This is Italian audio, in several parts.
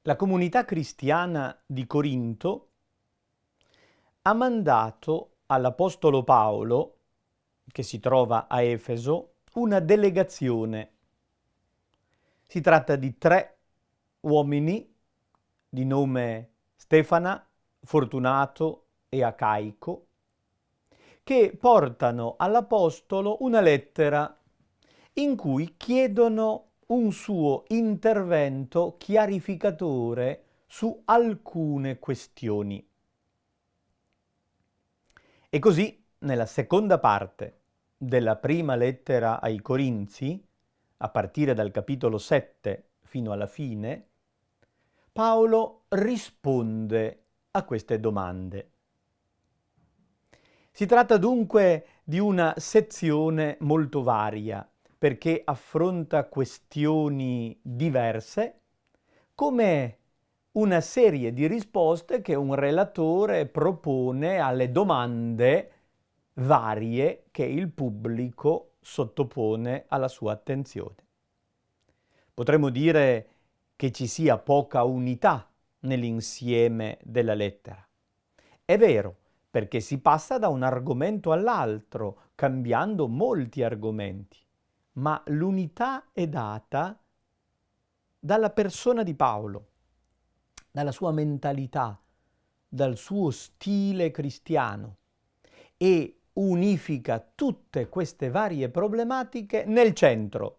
La comunità cristiana di Corinto ha mandato all'Apostolo Paolo, che si trova a Efeso, una delegazione. Si tratta di 3 uomini di nome Stefana, Fortunato e Acaico, che portano all'Apostolo una lettera in cui chiedono un suo intervento chiarificatore su alcune questioni. E così, nella seconda parte della prima lettera ai Corinzi, a partire dal capitolo 7 fino alla fine, Paolo risponde a queste domande. Si tratta dunque di una sezione molto varia, perché affronta questioni diverse, come una serie di risposte che un relatore propone alle domande varie che il pubblico sottopone alla sua attenzione. Potremmo dire che ci sia poca unità nell'insieme della lettera. È vero, perché si passa da un argomento all'altro, cambiando molti argomenti, ma l'unità è data dalla persona di Paolo, dalla sua mentalità, dal suo stile cristiano e unifica tutte queste varie problematiche nel centro,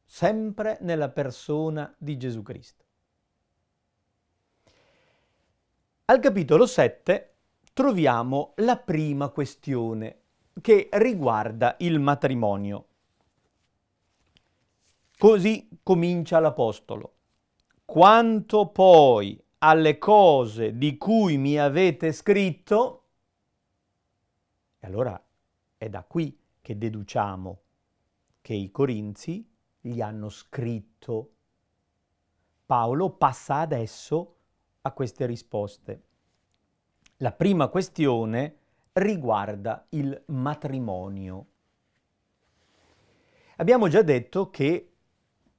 sempre nella persona di Gesù Cristo. Al capitolo 7 troviamo la prima questione che riguarda il matrimonio. Così comincia l'Apostolo. Quanto poi alle cose di cui mi avete scritto, e allora è da qui che deduciamo che i Corinzi gli hanno scritto. Paolo passa adesso a queste risposte. La prima questione riguarda il matrimonio. Abbiamo già detto che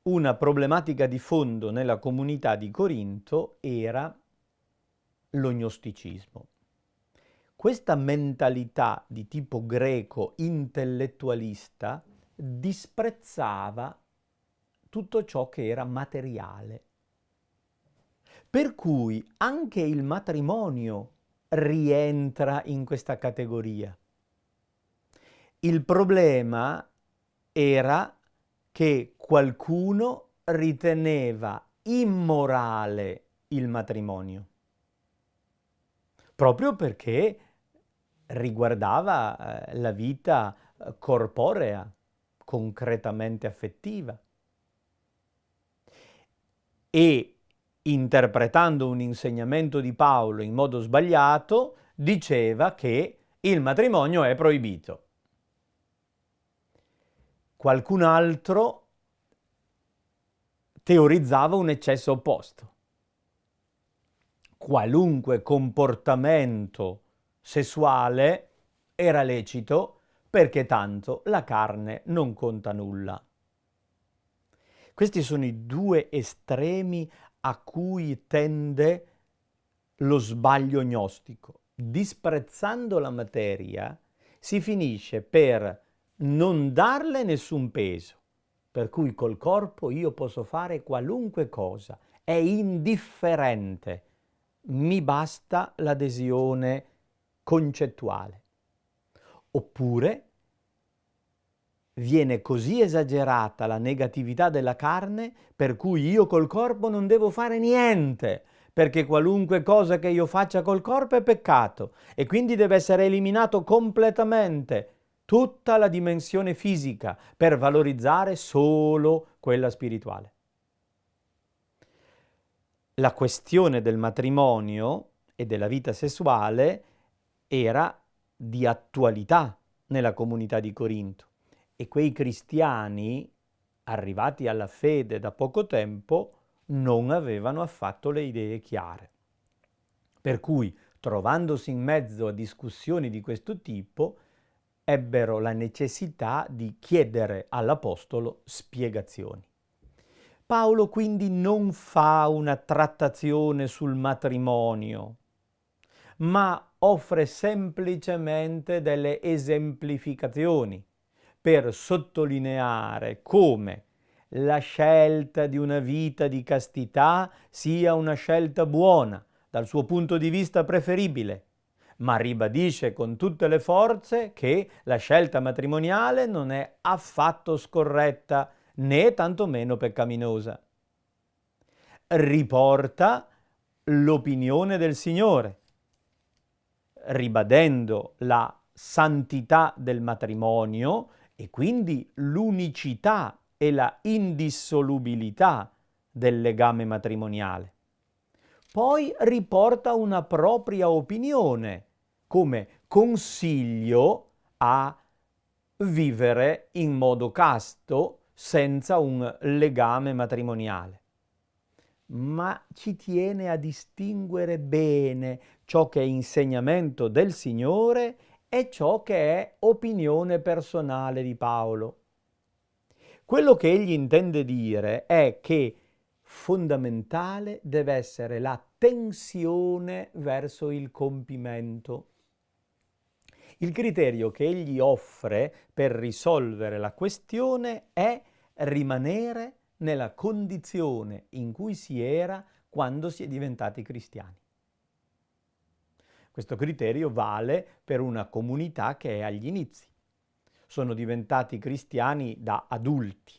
una problematica di fondo nella comunità di Corinto era l'ognosticismo. Questa mentalità di tipo greco intellettualista disprezzava tutto ciò che era materiale. Per cui anche il matrimonio rientra in questa categoria. Il problema era che qualcuno riteneva immorale il matrimonio, proprio perché riguardava la vita corporea, concretamente affettiva. E interpretando un insegnamento di Paolo in modo sbagliato, diceva che il matrimonio è proibito. Qualcun altro teorizzava un eccesso opposto. Qualunque comportamento sessuale era lecito perché tanto la carne non conta nulla. Questi sono i 2 estremi a cui tende lo sbaglio gnostico. Disprezzando la materia si finisce per non darle nessun peso, per cui col corpo io posso fare qualunque cosa, è indifferente, mi basta l'adesione concettuale. Oppure viene così esagerata la negatività della carne per cui io col corpo non devo fare niente, perché qualunque cosa che io faccia col corpo è peccato e quindi deve essere eliminato completamente tutta la dimensione fisica per valorizzare solo quella spirituale. La questione del matrimonio e della vita sessuale era di attualità nella comunità di Corinto. E quei cristiani, arrivati alla fede da poco tempo, non avevano affatto le idee chiare. Per cui, trovandosi in mezzo a discussioni di questo tipo, ebbero la necessità di chiedere all'Apostolo spiegazioni. Paolo quindi non fa una trattazione sul matrimonio, ma offre semplicemente delle esemplificazioni per sottolineare come la scelta di una vita di castità sia una scelta buona, dal suo punto di vista preferibile, ma ribadisce con tutte le forze che la scelta matrimoniale non è affatto scorretta né tantomeno peccaminosa. Riporta l'opinione del Signore, ribadendo la santità del matrimonio e quindi l'unicità e la indissolubilità del legame matrimoniale. Poi riporta una propria opinione come consiglio a vivere in modo casto senza un legame matrimoniale. Ma ci tiene a distinguere bene ciò che è insegnamento del Signore e ciò che è opinione personale di Paolo. Quello che egli intende dire è che fondamentale deve essere la tensione verso il compimento. Il criterio che egli offre per risolvere la questione è rimanere nella condizione in cui si era quando si è diventati cristiani. Questo criterio vale per una comunità che è agli inizi. Sono diventati cristiani da adulti.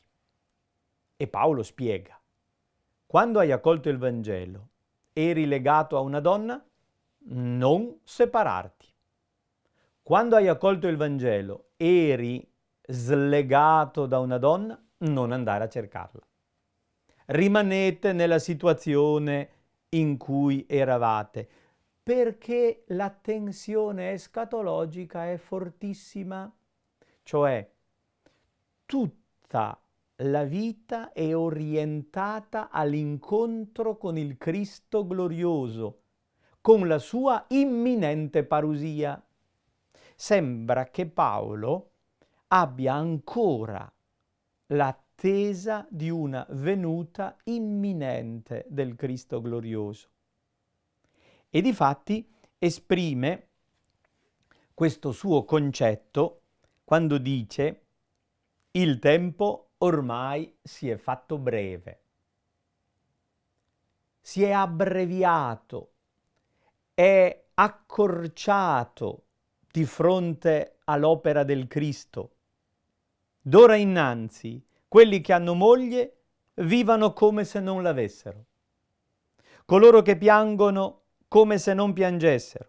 E Paolo spiega: quando hai accolto il Vangelo, eri legato a una donna? Non separarti. Quando hai accolto il Vangelo, eri slegato da una donna? Non andare a cercarla. Rimanete nella situazione in cui eravate, perché la tensione escatologica è fortissima, cioè tutta la vita è orientata all'incontro con il Cristo glorioso, con la sua imminente parusia. Sembra che Paolo abbia ancora l'attesa di una venuta imminente del Cristo glorioso. E difatti esprime questo suo concetto quando dice: il tempo ormai si è fatto breve, si è abbreviato, è accorciato di fronte all'opera del Cristo. D'ora innanzi, quelli che hanno moglie vivano come se non l'avessero. Coloro che piangono come se non piangessero.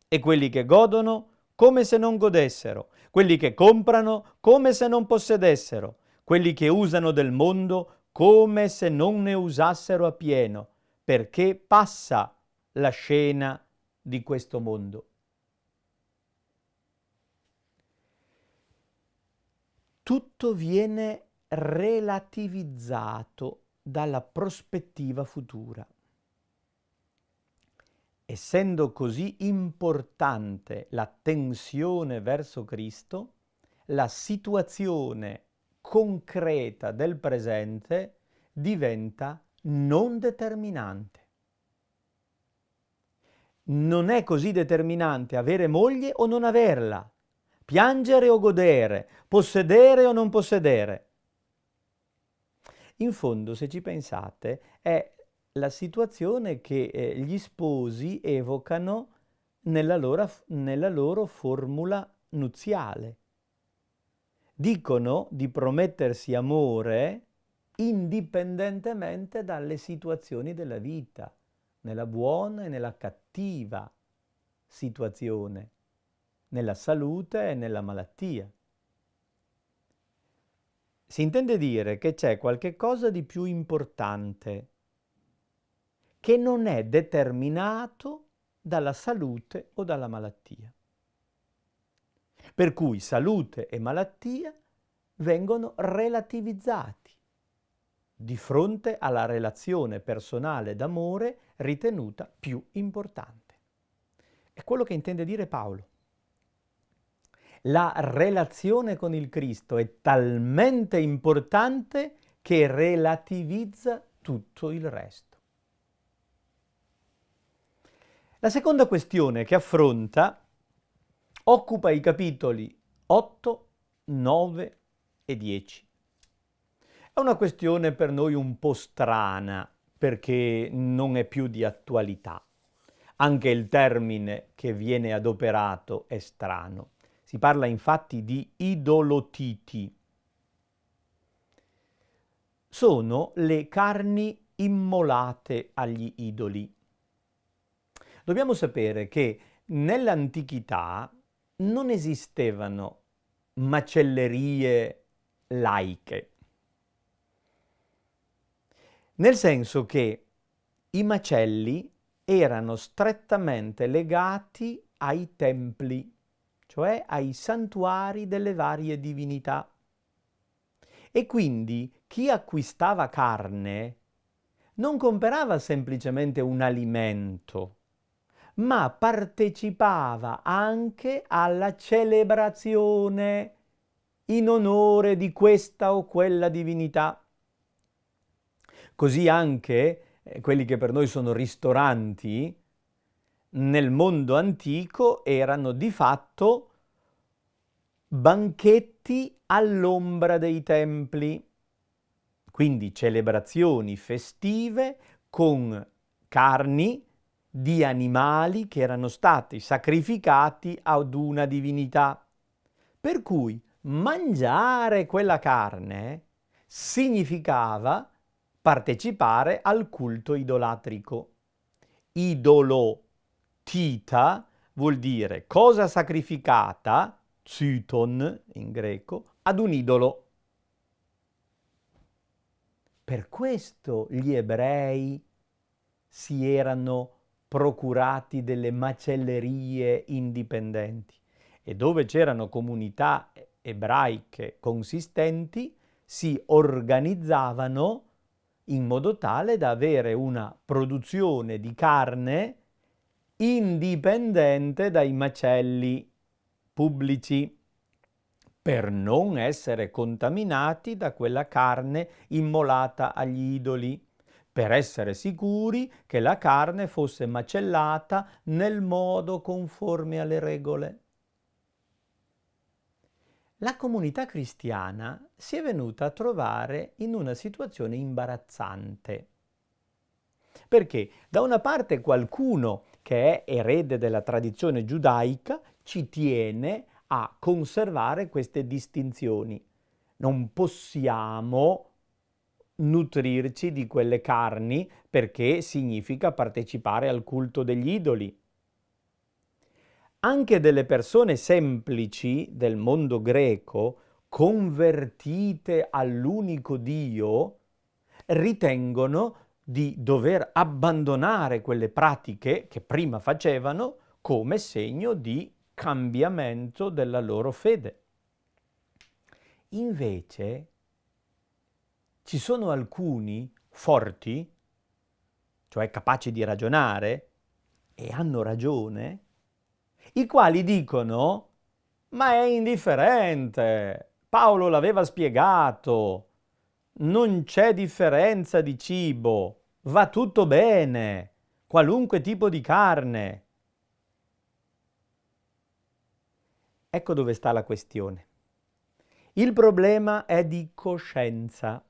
E quelli che godono come se non godessero. Quelli che comprano come se non possedessero. Quelli che usano del mondo come se non ne usassero appieno, perché passa la scena di questo mondo. Tutto viene relativizzato dalla prospettiva futura. Essendo così importante la tensione verso Cristo, la situazione concreta del presente diventa non determinante. Non è così determinante avere moglie o non averla, piangere o godere, possedere o non possedere. In fondo, se ci pensate, è la situazione che gli sposi evocano nella loro formula nuziale. Dicono di promettersi amore indipendentemente dalle situazioni della vita, nella buona e nella cattiva situazione, nella salute e nella malattia. Si intende dire che c'è qualche cosa di più importante che non è determinato dalla salute o dalla malattia. Per cui salute e malattia vengono relativizzati di fronte alla relazione personale d'amore ritenuta più importante. È quello che intende dire Paolo. La relazione con il Cristo è talmente importante che relativizza tutto il resto. La seconda questione che affronta occupa i capitoli 8, 9 e 10. È una questione per noi un po' strana, perché non è più di attualità. Anche il termine che viene adoperato è strano. Si parla infatti di idolotiti. Sono le carni immolate agli idoli. Dobbiamo sapere che nell'antichità non esistevano macellerie laiche, nel senso che i macelli erano strettamente legati ai templi, cioè ai santuari delle varie divinità. E quindi chi acquistava carne non comprava semplicemente un alimento, ma partecipava anche alla celebrazione in onore di questa o quella divinità. Così anche quelli che per noi sono ristoranti, nel mondo antico erano di fatto banchetti all'ombra dei templi, quindi celebrazioni festive con carni di animali che erano stati sacrificati ad una divinità. Per cui mangiare quella carne significava partecipare al culto idolatrico. Idolotita vuol dire cosa sacrificata, zyton in greco, ad un idolo. Per questo gli ebrei si erano procurati delle macellerie indipendenti e dove c'erano comunità ebraiche consistenti si organizzavano in modo tale da avere una produzione di carne indipendente dai macelli pubblici, per non essere contaminati da quella carne immolata agli idoli, per essere sicuri che la carne fosse macellata nel modo conforme alle regole. La comunità cristiana si è venuta a trovare in una situazione imbarazzante. Perché da una parte qualcuno che è erede della tradizione giudaica ci tiene a conservare queste distinzioni. Non possiamo nutrirci di quelle carni perché significa partecipare al culto degli idoli. Anche delle persone semplici del mondo greco, convertite all'unico Dio, ritengono di dover abbandonare quelle pratiche che prima facevano come segno di cambiamento della loro fede. Invece ci sono alcuni forti, cioè capaci di ragionare, e hanno ragione, i quali dicono: ma è indifferente, Paolo l'aveva spiegato, non c'è differenza di cibo, va tutto bene, qualunque tipo di carne. Ecco dove sta la questione. Il problema è di coscienza.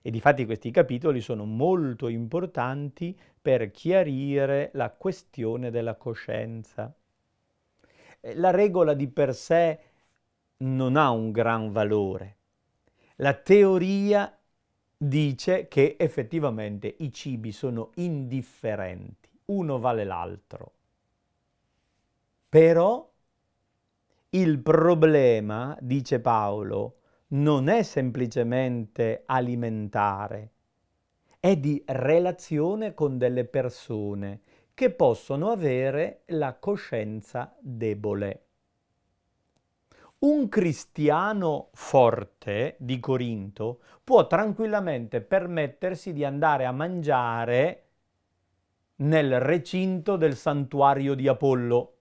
E difatti questi capitoli sono molto importanti per chiarire la questione della coscienza. La regola di per sé non ha un gran valore. La teoria dice che effettivamente i cibi sono indifferenti, uno vale l'altro. Però il problema, dice Paolo, non è semplicemente alimentare, è di relazione con delle persone che possono avere la coscienza debole. Un cristiano forte di Corinto può tranquillamente permettersi di andare a mangiare nel recinto del santuario di Apollo,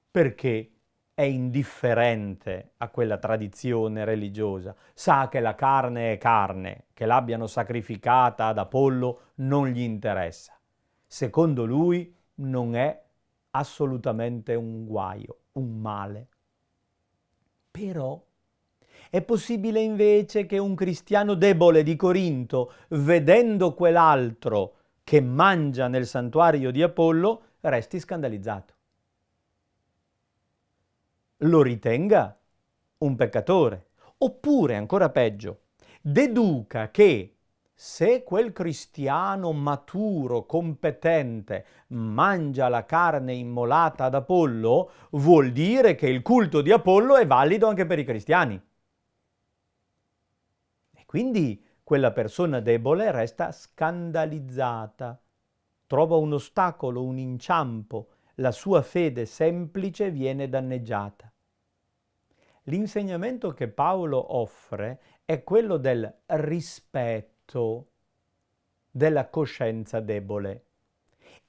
perché è indifferente a quella tradizione religiosa, sa che la carne è carne, che l'abbiano sacrificata ad Apollo non gli interessa. Secondo lui non è assolutamente un guaio, un male. Però è possibile invece che un cristiano debole di Corinto, vedendo quell'altro che mangia nel santuario di Apollo, resti scandalizzato. Lo ritenga un peccatore. Oppure, ancora peggio, deduca che se quel cristiano maturo, competente, mangia la carne immolata ad Apollo, vuol dire che il culto di Apollo è valido anche per i cristiani. E quindi quella persona debole resta scandalizzata, trova un ostacolo, un inciampo, la sua fede semplice viene danneggiata. L'insegnamento che Paolo offre è quello del rispetto della coscienza debole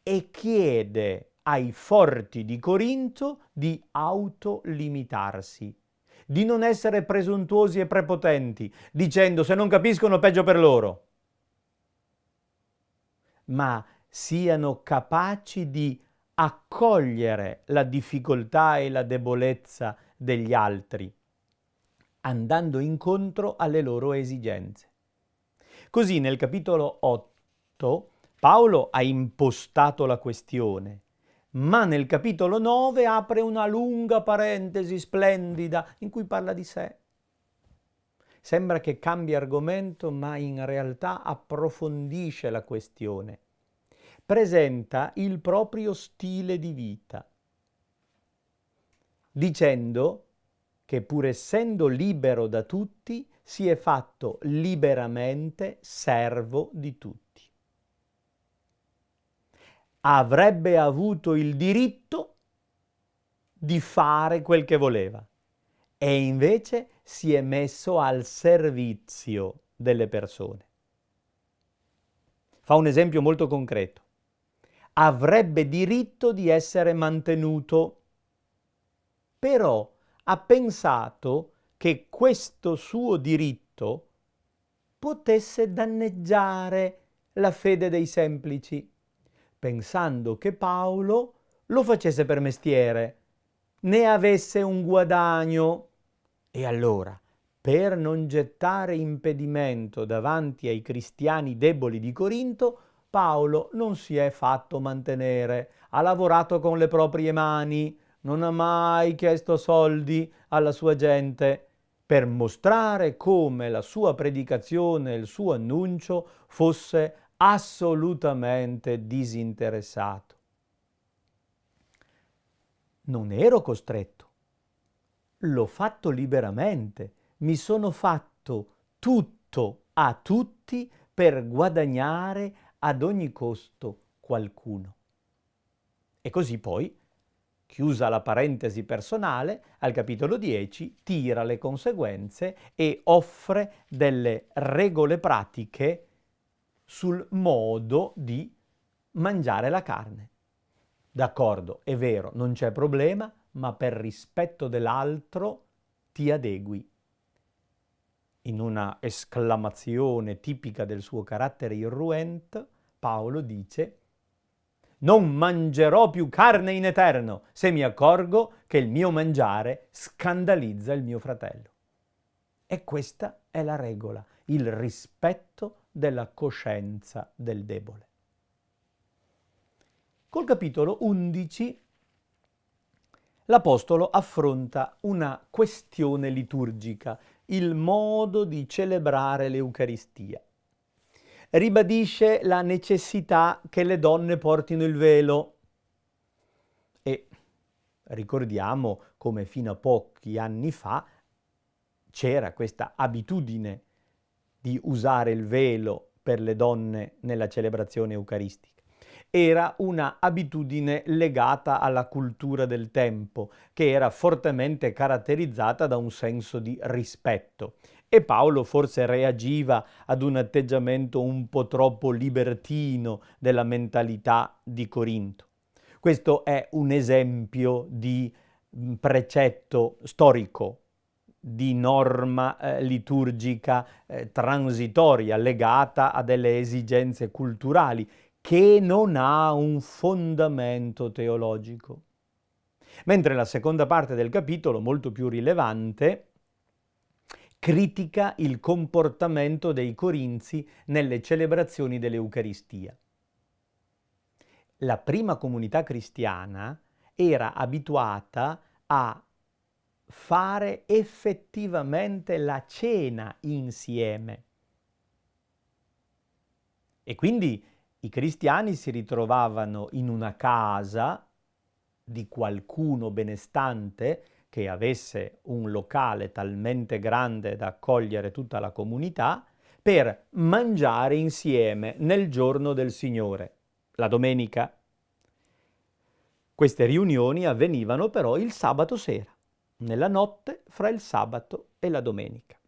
e chiede ai forti di Corinto di autolimitarsi, di non essere presuntuosi e prepotenti, dicendo se non capiscono peggio per loro, ma siano capaci di accogliere la difficoltà e la debolezza degli altri, andando incontro alle loro esigenze. Così nel capitolo 8 Paolo ha impostato la questione, ma nel capitolo 9 apre una lunga parentesi splendida in cui parla di sé. Sembra che cambi argomento, ma in realtà approfondisce la questione. Presenta il proprio stile di vita, dicendo che pur essendo libero da tutti, si è fatto liberamente servo di tutti. Avrebbe avuto il diritto di fare quel che voleva e invece si è messo al servizio delle persone. Fa un esempio molto concreto. Avrebbe diritto di essere mantenuto, però ha pensato che questo suo diritto potesse danneggiare la fede dei semplici, pensando che Paolo lo facesse per mestiere, ne avesse un guadagno. E allora, per non gettare impedimento davanti ai cristiani deboli di Corinto, Paolo non si è fatto mantenere, ha lavorato con le proprie mani, non ha mai chiesto soldi alla sua gente, per mostrare come la sua predicazione e il suo annuncio fosse assolutamente disinteressato. Non ero costretto, l'ho fatto liberamente, mi sono fatto tutto a tutti per guadagnare ad ogni costo qualcuno. E così poi, chiusa la parentesi personale, al capitolo 10 tira le conseguenze e offre delle regole pratiche sul modo di mangiare la carne. D'accordo, è vero, non c'è problema, ma per rispetto dell'altro ti adegui. In una esclamazione tipica del suo carattere irruente, Paolo dice: non mangerò più carne in eterno se mi accorgo che il mio mangiare scandalizza il mio fratello. E questa è la regola, il rispetto della coscienza del debole. Col capitolo 11 l'Apostolo affronta una questione liturgica, il modo di celebrare l'Eucaristia. Ribadisce la necessità che le donne portino il velo e ricordiamo come fino a pochi anni fa c'era questa abitudine di usare il velo per le donne nella celebrazione eucaristica. Era una abitudine legata alla cultura del tempo, che era fortemente caratterizzata da un senso di rispetto. E Paolo forse reagiva ad un atteggiamento un po' troppo libertino della mentalità di Corinto. Questo è un esempio di precetto storico, di norma liturgica transitoria legata a delle esigenze culturali, che non ha un fondamento teologico. Mentre la seconda parte del capitolo, molto più rilevante, critica il comportamento dei corinzi nelle celebrazioni dell'Eucaristia. La prima comunità cristiana era abituata a fare effettivamente la cena insieme. E quindi i cristiani si ritrovavano in una casa di qualcuno benestante che avesse un locale talmente grande da accogliere tutta la comunità per mangiare insieme nel giorno del Signore, la domenica. Queste riunioni avvenivano però il sabato sera, nella notte fra il sabato e la domenica.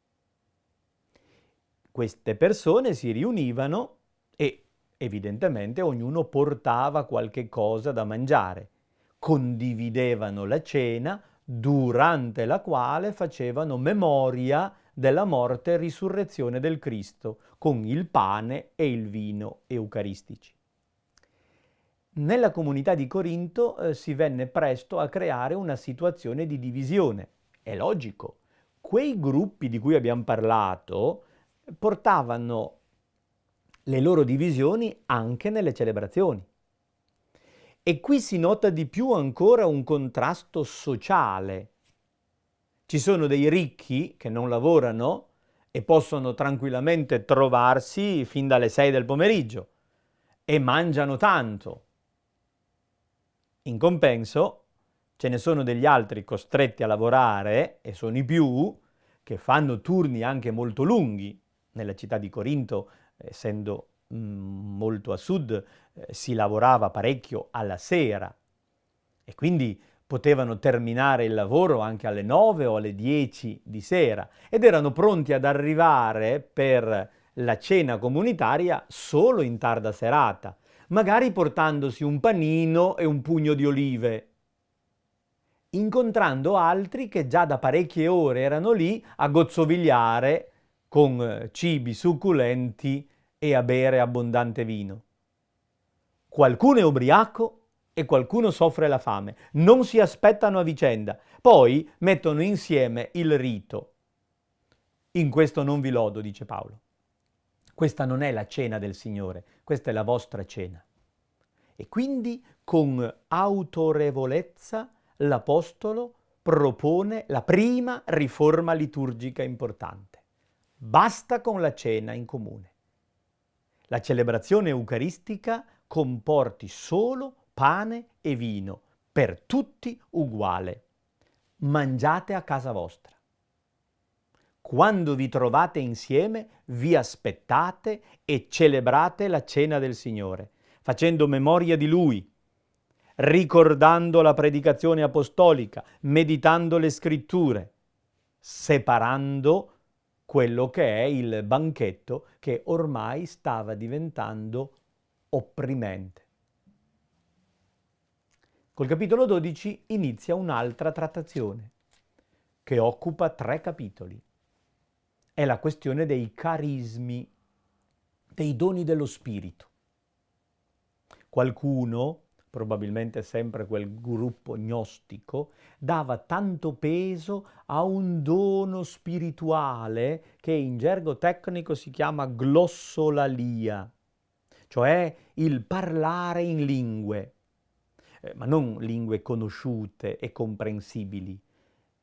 Queste persone si riunivano e evidentemente ognuno portava qualche cosa da mangiare, condividevano la cena durante la quale facevano memoria della morte e risurrezione del Cristo con il pane e il vino eucaristici. Nella comunità di Corinto si venne presto a creare una situazione di divisione. È logico, quei gruppi di cui abbiamo parlato portavano le loro divisioni anche nelle celebrazioni. E qui si nota di più ancora un contrasto sociale. Ci sono dei ricchi che non lavorano e possono tranquillamente trovarsi fin dalle 6 del pomeriggio e mangiano tanto. In compenso, ce ne sono degli altri costretti a lavorare, e sono i più, che fanno turni anche molto lunghi. Nella città di Corinto, essendo molto a sud, si lavorava parecchio alla sera e quindi potevano terminare il lavoro anche alle 9 o alle 10 di sera ed erano pronti ad arrivare per la cena comunitaria solo in tarda serata, magari portandosi un panino e un pugno di olive, incontrando altri che già da parecchie ore erano lì a gozzovigliare con cibi succulenti e a bere abbondante vino. Qualcuno è ubriaco e qualcuno soffre la fame. Non si aspettano a vicenda. Poi mettono insieme il rito. In questo non vi lodo, dice Paolo. Questa non è la cena del Signore, questa è la vostra cena. E quindi con autorevolezza l'Apostolo propone la prima riforma liturgica importante. Basta con la cena in comune. La celebrazione eucaristica comporti solo pane e vino, per tutti uguale. Mangiate a casa vostra. Quando vi trovate insieme, vi aspettate e celebrate la cena del Signore, facendo memoria di Lui, ricordando la predicazione apostolica, meditando le scritture, separando quello che è il banchetto che ormai stava diventando opprimente. Col capitolo 12 inizia un'altra trattazione che occupa 3 capitoli. È la questione dei carismi, dei doni dello Spirito. Qualcuno, probabilmente sempre quel gruppo gnostico, dava tanto peso a un dono spirituale che in gergo tecnico si chiama glossolalia, cioè il parlare in lingue, ma non lingue conosciute e comprensibili.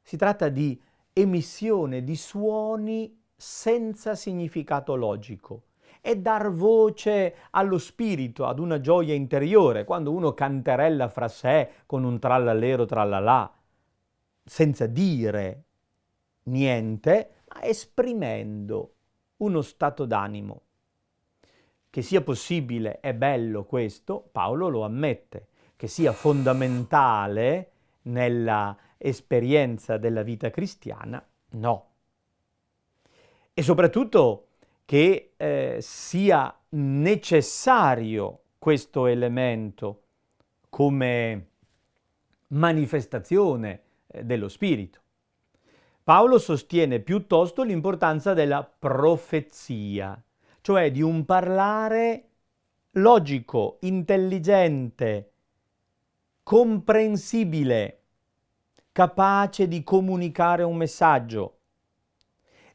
Si tratta di emissione di suoni senza significato logico e dar voce allo spirito, ad una gioia interiore, quando uno canterella fra sé con un trallallero trallallà, senza dire niente, ma esprimendo uno stato d'animo. Che sia possibile è bello questo, Paolo lo ammette, che sia fondamentale nella esperienza della vita cristiana, no. E soprattutto che sia necessario questo elemento come manifestazione dello Spirito. Paolo sostiene piuttosto l'importanza della profezia, cioè di un parlare logico, intelligente, comprensibile, capace di comunicare un messaggio.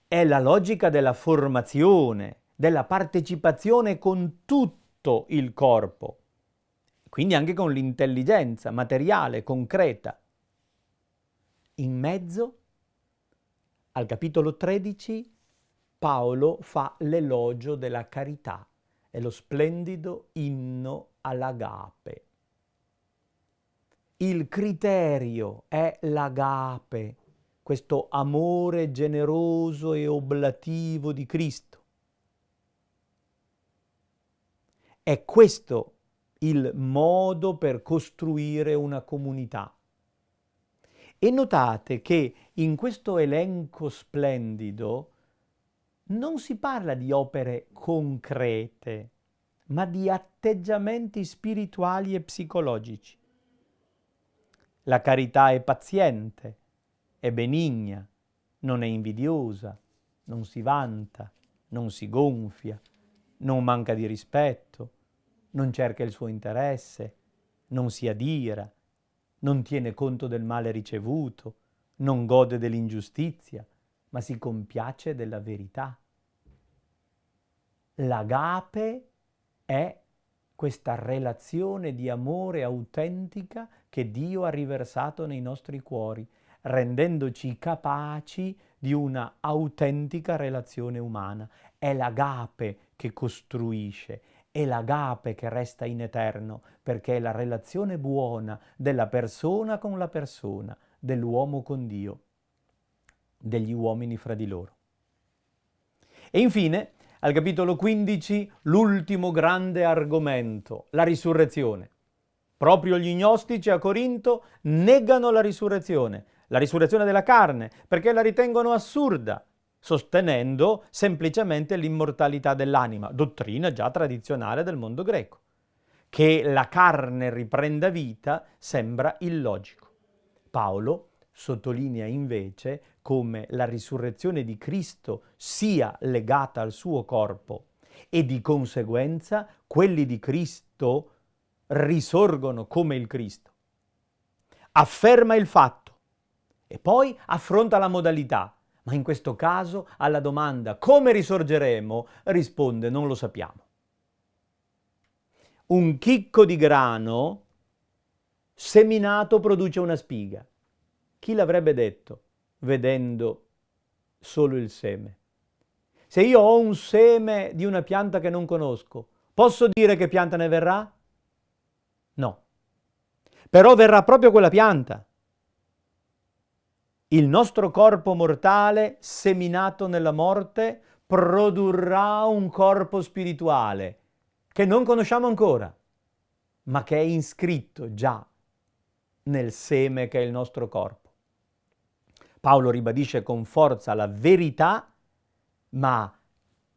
È la logica della formazione, della partecipazione con tutto il corpo, quindi anche con l'intelligenza materiale, concreta. In mezzo, al capitolo 13, Paolo fa l'elogio della carità, è lo splendido inno all'agape. Il criterio è l'agape, questo amore generoso e oblativo di Cristo. È questo il modo per costruire una comunità. E notate che in questo elenco splendido non si parla di opere concrete, ma di atteggiamenti spirituali e psicologici. La carità è paziente, è benigna, non è invidiosa, non si vanta, non si gonfia, non manca di rispetto, non cerca il suo interesse, non si adira, non tiene conto del male ricevuto, non gode dell'ingiustizia, ma si compiace della verità. L'agape è questa relazione di amore autentica che Dio ha riversato nei nostri cuori, rendendoci capaci di una autentica relazione umana. È l'agape che costruisce, è l'agape che resta in eterno, perché è la relazione buona della persona con la persona, dell'uomo con Dio, degli uomini fra di loro. E infine, al capitolo 15, l'ultimo grande argomento, la risurrezione. Proprio gli gnostici a Corinto negano la risurrezione della carne, perché la ritengono assurda, sostenendo semplicemente l'immortalità dell'anima, dottrina già tradizionale del mondo greco. Che la carne riprenda vita sembra illogico. Paolo sottolinea invece come la risurrezione di Cristo sia legata al suo corpo e di conseguenza quelli di Cristo risorgono come il Cristo. Afferma il fatto e poi affronta la modalità, ma in questo caso alla domanda come risorgeremo risponde non lo sappiamo. Un chicco di grano seminato produce una spiga. Chi l'avrebbe detto vedendo solo il seme? Se io ho un seme di una pianta che non conosco, posso dire che pianta ne verrà? No. Però verrà proprio quella pianta. Il nostro corpo mortale, seminato nella morte, produrrà un corpo spirituale che non conosciamo ancora, ma che è iscritto già nel seme che è il nostro corpo. Paolo ribadisce con forza la verità, ma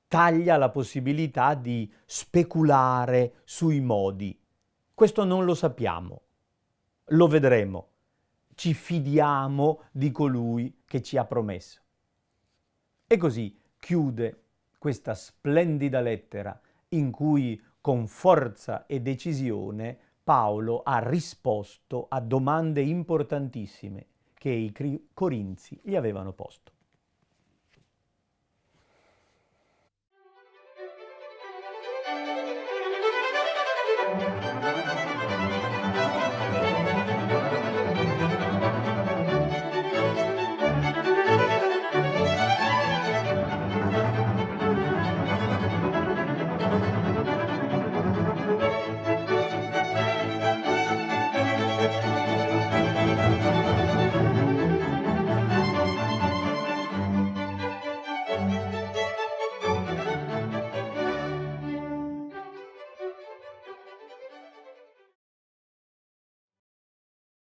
taglia la possibilità di speculare sui modi. Questo non lo sappiamo, lo vedremo. Ci fidiamo di colui che ci ha promesso. E così chiude questa splendida lettera in cui con forza e decisione Paolo ha risposto a domande importantissime che i corinzi gli avevano posto.